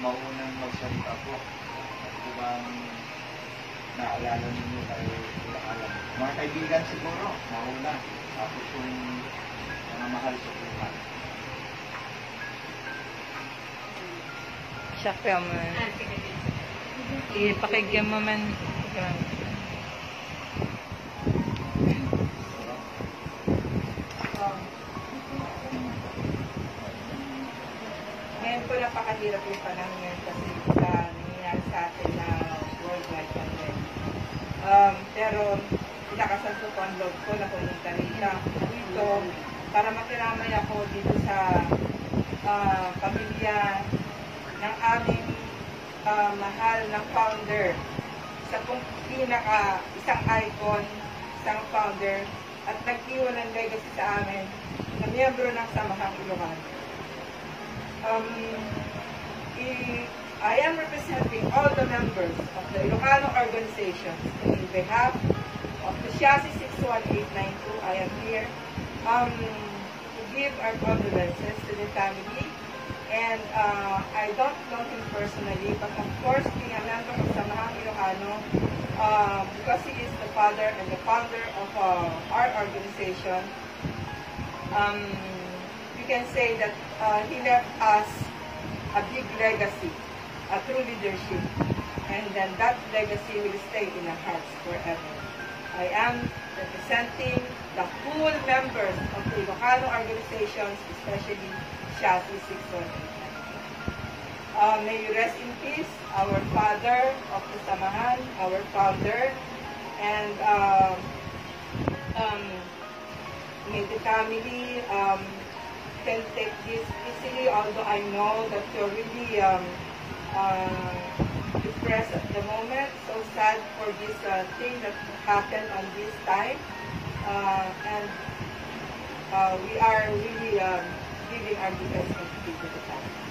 maunang magsalita po. Ito bang naalala ninyo kayo alam? Mga kaibigan siguro, mauna. Tapos yung mga mahal sa buhay. Siya ka man. Ipakigyan mo man. Ngayon po napakahirap yung panahon ngayon kasi nangyayari sa atin na worldwide pandemic. Pero pinakasanto ko ang loob ko na pumunta dito para makiramay ako dito sa pamilya ng aming mahal ng founder. Isa pong isang icon, isang founder at nag-iwan ng legacy sa amin na miyembro ng Samahang Ilokano. I am representing all the members of the Ilocano organization. In behalf of the CIAI 61892, I am here to give our condolences to the family. And I don't know him personally, but of course, being a member of Samahang Ilokano, because he is the father and the founder of our organization, we can say that he left us a big legacy through leadership, and then that legacy will stay in our hearts forever. I am representing the full members of the Ilocano organizations, especially CIAI 618. May you rest in peace, our father of the Samahan, our founder, and may the family can take this easily, although I know that you're really depressed at the moment, so sad for this thing that happened on this time, and we are really giving our defense to the family.